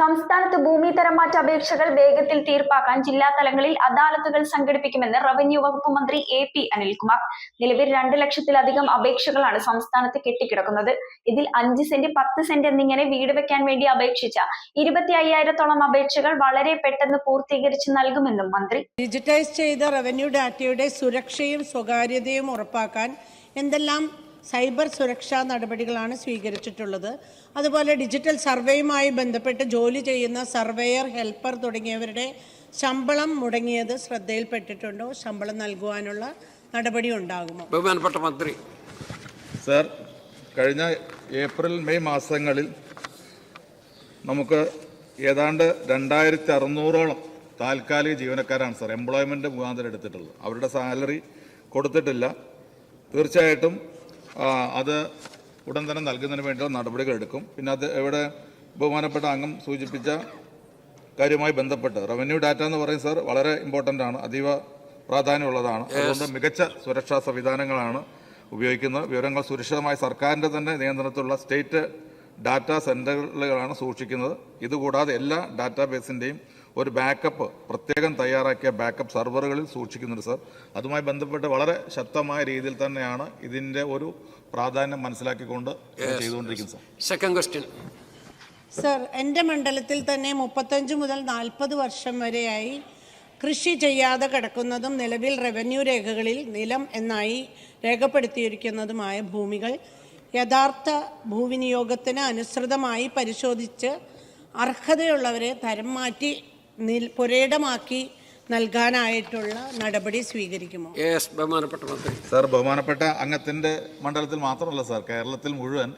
സംസ്ഥാനത്ത് ഭൂമി തരംമാറ്റ അപേക്ഷകൾ വേഗത്തിൽ തീർപ്പാക്കാൻ ജില്ലാ തലങ്ങളിൽ അദാലത്തുകൾ സംഘടിപ്പിക്കുമെന്ന് റവന്യൂ വകുപ്പ് മന്ത്രി AP അനിൽകുമാർ. നിലവിൽ 2 ലക്ഷത്തിലധികം അപേക്ഷകളാണ് സംസ്ഥാനത്ത് കെട്ടിക്കിടക്കുന്നത്. ഇതിൽ 5 സെന്റ് 10 സെന്റ് എന്നിങ്ങനെ വീട് വെക്കാൻ വേണ്ടി അപേക്ഷിച്ച 25,000-ഓളം അപേക്ഷകൾ വളരെ പെട്ടെന്ന് പൂർത്തീകരിച്ച് നൽകുമെന്നും മന്ത്രി. ഡിജിറ്റൈസ് ചെയ്ത റവന്യൂ ഡാറ്റയുടെ സുരക്ഷയും സ്വകാര്യതയും ഉറപ്പാക്കാൻ എന്തെല്ലാം സൈബർ സുരക്ഷാ നടപടികളാണ് സ്വീകരിച്ചിട്ടുള്ളത്. അതുപോലെ ഡിജിറ്റൽ സർവേയുമായി ബന്ധപ്പെട്ട് ജോലി ചെയ്യുന്ന സർവേയർ, ഹെൽപ്പർ തുടങ്ങിയവരുടെ ശമ്പളം മുടങ്ങിയത് ശ്രദ്ധയിൽപ്പെട്ടിട്ടുണ്ടോ? ശമ്പളം നൽകുവാനുള്ള നടപടി ഉണ്ടാകുമോ? ബഹുമാനപ്പെട്ട മന്ത്രി. സർ, കഴിഞ്ഞ ഏപ്രിൽ മെയ് മാസങ്ങളിൽ നമുക്ക് ഏതാണ്ട് 2600ഓളം താൽക്കാലിക ജീവനക്കാരാണ് സർ എംപ്ലോയ്മെൻറ്റ് മുഖാന്തരം എടുത്തിട്ടുള്ളത്. അവരുടെ സാലറി കൊടുത്തിട്ടില്ല. തീർച്ചയായിട്ടും അത് ഉടൻ തന്നെ നൽകുന്നതിന് വേണ്ടിയുള്ള നടപടികൾ എടുക്കും. പിന്നെ അത് ഇവിടെ ബഹുമാനപ്പെട്ട അംഗം സൂചിപ്പിച്ച കാര്യവുമായി ബന്ധപ്പെട്ട് റവന്യൂ ഡാറ്റ എന്ന് പറയുന്നത് സർ വളരെ ഇമ്പോർട്ടൻ്റ് ആണ്, അതീവ പ്രാധാന്യമുള്ളതാണ്. അതുകൊണ്ട് മികച്ച സുരക്ഷാ സംവിധാനങ്ങളാണ് ഉപയോഗിക്കുന്നത്. വിവരങ്ങൾ സുരക്ഷിതമായി സർക്കാരിൻ്റെ തന്നെ നിയന്ത്രണത്തിലുള്ള സ്റ്റേറ്റ് ഡാറ്റാ സെൻ്ററുകളാണ് സൂക്ഷിക്കുന്നത്. ഇതുകൂടാതെ എല്ലാ ഡാറ്റാബേസിൻ്റെയും ഒരു ബാക്കപ്പ് പ്രത്യേകം തയ്യാറാക്കിയ ബാക്കപ്പ് സെർവറുകളിൽ സൂക്ഷിക്കുന്നുണ്ട് സർ. അതുമായി ബന്ധപ്പെട്ട് വളരെ ശക്തമായ രീതിയിൽ തന്നെയാണ് ഇതിൻ്റെ ഒരു പ്രാധാന്യം മനസ്സിലാക്കിക്കൊണ്ട് ചെയ്തുകൊണ്ടിരിക്കുന്നത് സർ. Second question. സർ, എൻ്റെ മണ്ഡലത്തിൽ തന്നെ 35 മുതൽ 40 വർഷം വരെയായി കൃഷി ചെയ്യാതെ കിടക്കുന്നതും നിലവിൽ റവന്യൂ രേഖകളിൽ നിലം എന്നായി രേഖപ്പെടുത്തിയിരിക്കുന്നതുമായ ഭൂമികൾ യഥാർത്ഥ ഭൂവിനിയോഗത്തിന് അനുസൃതമായി പരിശോധിച്ച് അർഹതയുള്ളവരെ തരം മാറ്റി പുരയിടമാക്കി നൽകാനായിട്ടുള്ള നടപടി സ്വീകരിക്കുമോ? ബഹുമാനപ്പെട്ട മന്ത്രി. സർ, ബഹുമാനപ്പെട്ട അംഗത്തിൻ്റെ മണ്ഡലത്തിൽ മാത്രമല്ല സർ, കേരളത്തിൽ മുഴുവൻ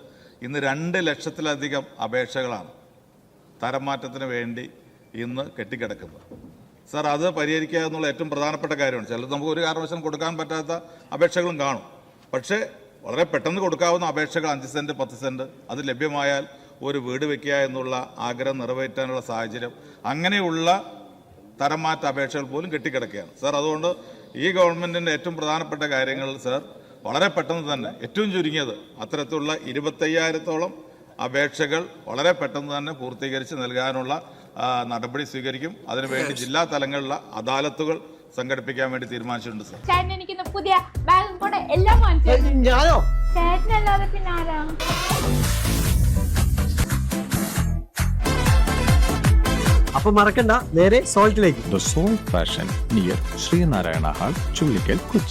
ഇന്ന് 2 ലക്ഷത്തിലധികം അപേക്ഷകളാണ് തരം മാറ്റത്തിന് വേണ്ടി ഇന്ന് കെട്ടിക്കിടക്കുന്നത്. സർ, അത് പരിഹരിക്കുക എന്നുള്ള ഏറ്റവും പ്രധാനപ്പെട്ട കാര്യമാണ്. ചിലത് നമുക്ക് ഒരു കാരണവശാലും കൊടുക്കാൻ പറ്റാത്ത അപേക്ഷകളും കാണും. പക്ഷേ വളരെ പെട്ടെന്ന് കൊടുക്കാവുന്ന അപേക്ഷകൾ 5 സെൻറ്റ് 10 സെൻറ്റ് അത് ലഭ്യമായാൽ ഒരു വീട് വയ്ക്കുക എന്നുള്ള ആഗ്രഹം നിറവേറ്റാനുള്ള സാഹചര്യം, അങ്ങനെയുള്ള തരം മാറ്റ അപേക്ഷകൾ പോലും കെട്ടിക്കിടക്കുകയാണ് സർ. അതുകൊണ്ട് ഈ ഗവൺമെൻറ്റിൻ്റെ ഏറ്റവും പ്രധാനപ്പെട്ട കാര്യങ്ങൾ സർ വളരെ പെട്ടെന്ന് തന്നെ ഏറ്റവും ചുരുങ്ങിയത് അത്തരത്തിലുള്ള 25,000-ഓളം അപേക്ഷകൾ വളരെ പെട്ടെന്ന് തന്നെ പൂർത്തീകരിച്ച് നൽകാനുള്ള നടപടി സ്വീകരിക്കും. അതിനുവേണ്ടി ജില്ലാ തലങ്ങളിലുള്ള അദാലത്തുകൾ സംഘടിപ്പിക്കാൻ വേണ്ടി തീരുമാനിച്ചിട്ടുണ്ട് സർ. ചേട്ടൻ എനിക്ക് പുതിയ ബാഗും കൂടെ എല്ലാം ഞാനോ? ചേട്ടനല്ലാതെ പിന്നെ ആരാ? അപ്പൊ മറക്കണ്ട, നേരെ സോൾട്ടിലേക്ക്. The Salt Fashion near Sri Narayana Hall, Chullikal, Kochi.